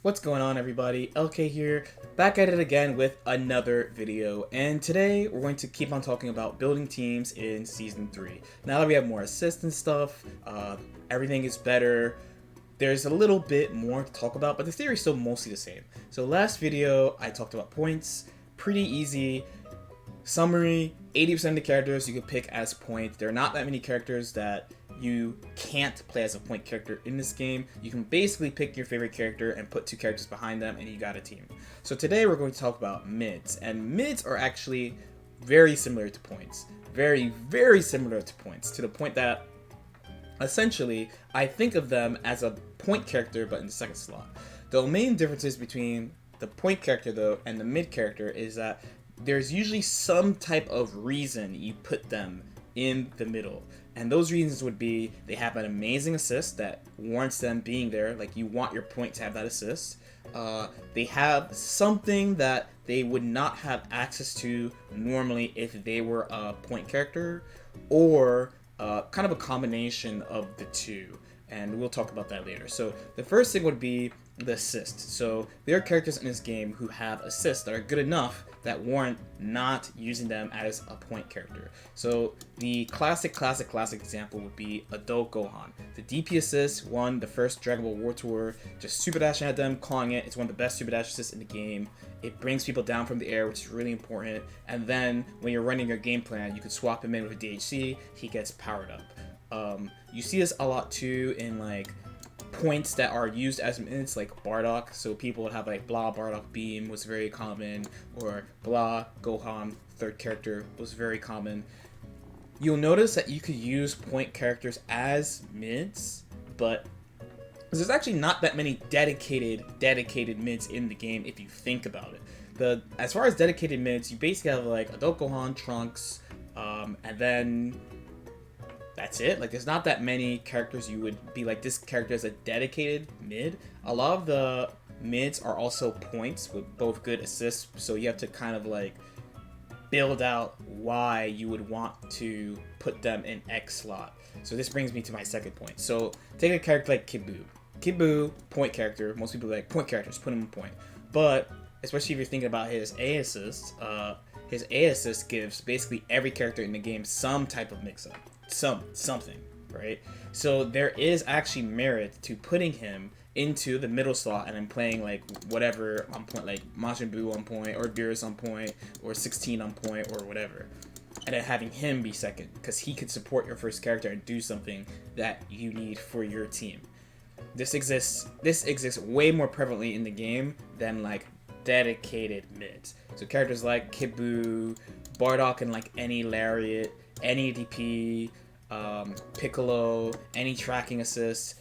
What's going on, everybody? LK here, back at it again with another video, and today we're going to keep on talking about building teams in Season 3. Now that we have more assists and stuff, everything is better, there's a little bit more to talk about, but the theory is still mostly the same. So last video, I talked about points, pretty easy. Summary, 80% of the characters you can pick as point. There are not that many characters that you can't play as a point character in this game. You can basically pick your favorite character and put two characters behind them and you got a team. So today we're going to talk about mids, and mids are actually very similar to points. Very similar to points, to the point that essentially I think of them as a point character but in the second slot. The main differences between the point character though and the mid character is that there's usually some type of reason you put them in the middle. And those reasons would be they have an amazing assist that warrants them being there, like you want your point to have that assist. They have something that they would not have access to normally if they were a point character, or kind of a combination of the two. And we'll talk about that later. So the first thing would be the assist. So there are characters in this game who have assists that are good enough that warrant not using them as a point character. So the classic example would be Adult Gohan. The DP assist won the first Dragon Ball War Tour, just super dashing at them, calling it. It's one of the best super dash assists in the game. It brings people down from the air, which is really important. And then when you're running your game plan, you can swap him in with a DHC, he gets powered up. You see this a lot too in like points that are used as mids, like Bardock. So people would have like blah Bardock beam was very common, or blah Gohan third character was very common. You'll notice that you could use point characters as mids, but there's actually not that many dedicated mids in the game if you think about it. As far as dedicated mids, you basically have like Adult Gohan, Trunks, and then that's it. Like, there's not that many characters you would be like, this character is a dedicated mid. A lot of the mids are also points with both good assists, so you have to kind of like build out why you would want to put them in X slot. So this brings me to my second point. So take a character like Kibu. Kibu, point character. Most people are like, point characters, put him in point. But especially if you're thinking about his A assist gives basically every character in the game some type of mix-up. Something, right? So there is actually merit to putting him into the middle slot and then playing like whatever on point, like Majin Buu on point, or Beerus on point, or 16 on point, or whatever. And then having him be second, because he could support your first character and do something that you need for your team. This exists way more prevalently in the game than like dedicated mids. So characters like Kibu, Bardock, and like any Lariat, any DP, Piccolo, any tracking assist,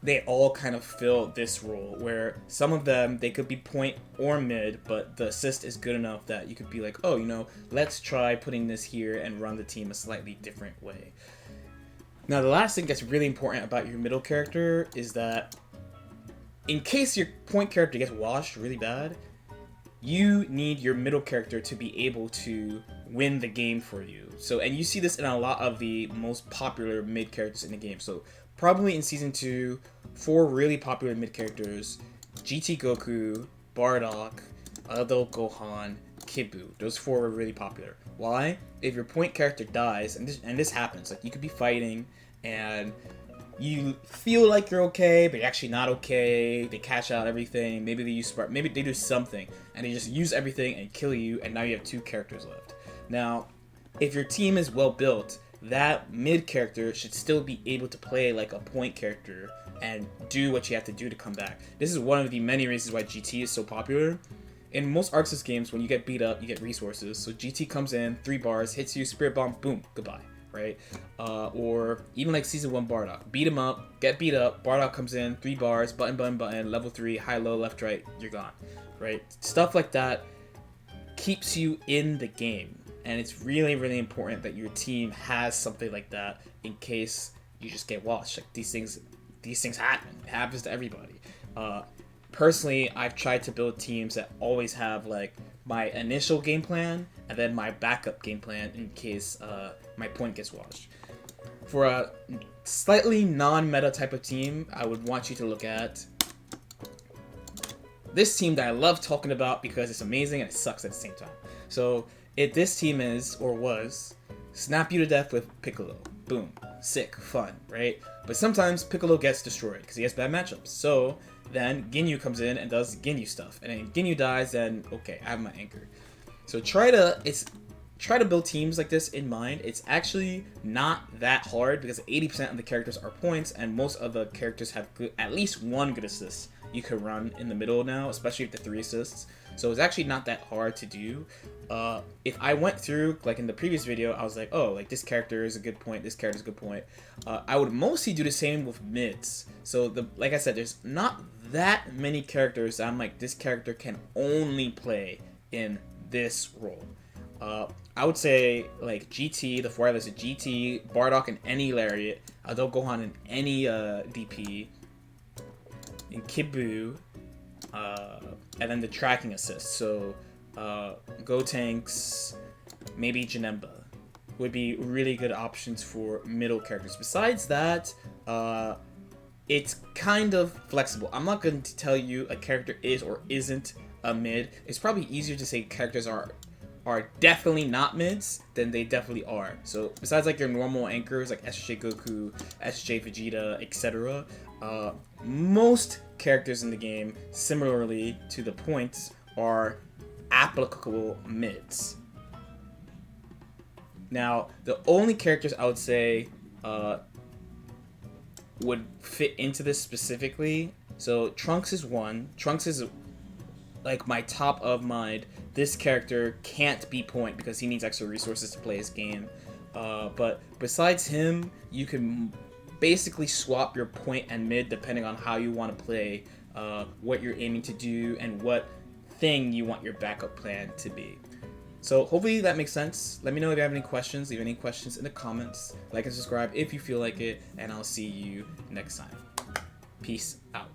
they all kind of fill this role where some of them, they could be point or mid, but the assist is good enough that you could be like, oh, you know, let's try putting this here and run the team a slightly different way. Now, the last thing that's really important about your middle character is that in case your point character gets washed really bad, you need your middle character to be able to win the game for you. So, and you see this in a lot of the most popular mid characters in the game. So probably in Season 2, 4 really popular mid characters: GT Goku, Bardock, Adult Gohan, Kibu. Those 4 were really popular. Why? If your point character dies, and this happens, like you could be fighting and you feel like you're okay, but you're actually not okay. They cash out everything. Maybe they use Spark. Maybe they do something, and they just use everything and kill you, and now you have 2 characters left. Now, if your team is well built, that mid character should still be able to play like a point character and do what you have to do to come back. This is one of the many reasons why GT is so popular. In most Arc Sys games, when you get beat up, you get resources. So GT comes in, 3 bars, hits you, Spirit Bomb, boom, goodbye. Right? Or even like Season 1 Bardock. Beat him up, get beat up, Bardock comes in, 3 bars, button, level 3, high, low, left, right, you're gone. Right? Stuff like that keeps you in the game. And it's really important that your team has something like that in case you just get washed. Like these things happen. It happens to everybody. Personally, I've tried to build teams that always have like my initial game plan and then my backup game plan in case my point gets washed. For a slightly non-meta type of team, I would want you to look at this team that I love talking about because it's amazing and it sucks at the same time. So this team is, or was, snap you to death with Piccolo. Boom. Sick. Fun, right? But sometimes Piccolo gets destroyed because he has bad matchups. So then Ginyu comes in and does Ginyu stuff. And then Ginyu dies, then okay, I have my anchor. So try to build teams like this in mind. It's actually not that hard because 80% of the characters are points and most of the characters have at least one good assist you can run in the middle now, especially with the 3 assists. So it's actually not that hard to do. If I went through, like in the previous video, I was like, oh, like this character is a good point, this character is a good point. I would mostly do the same with mids. So like I said, there's not that many characters that I'm like, this character can only play in this role. I would say like GT, the 4 is a GT, Bardock in any Lariat, Adult Gohan in any DP, in Kibu, and then the tracking assist. So Gotenks, maybe Janemba would be really good options for middle characters. Besides that, it's kind of flexible. I'm not going to tell you a character is or isn't a mid. It's probably easier to say characters are definitely not mids than they definitely are. So besides like your normal anchors like SJ Goku, SJ Vegeta, etc., most characters in the game, similarly to the points, are applicable mids. Now, the only characters I would say would fit into this specifically, so Trunks is one. Trunks is like my top of mind. This character can't be point because he needs extra resources to play his game. But besides him, you can basically swap your point and mid depending on how you want to play, what you're aiming to do, and what thing you want your backup plan to be. So hopefully that makes sense. Let me know if you have any questions. Leave any questions in the comments. Like and subscribe if you feel like it, and I'll see you next time. Peace out.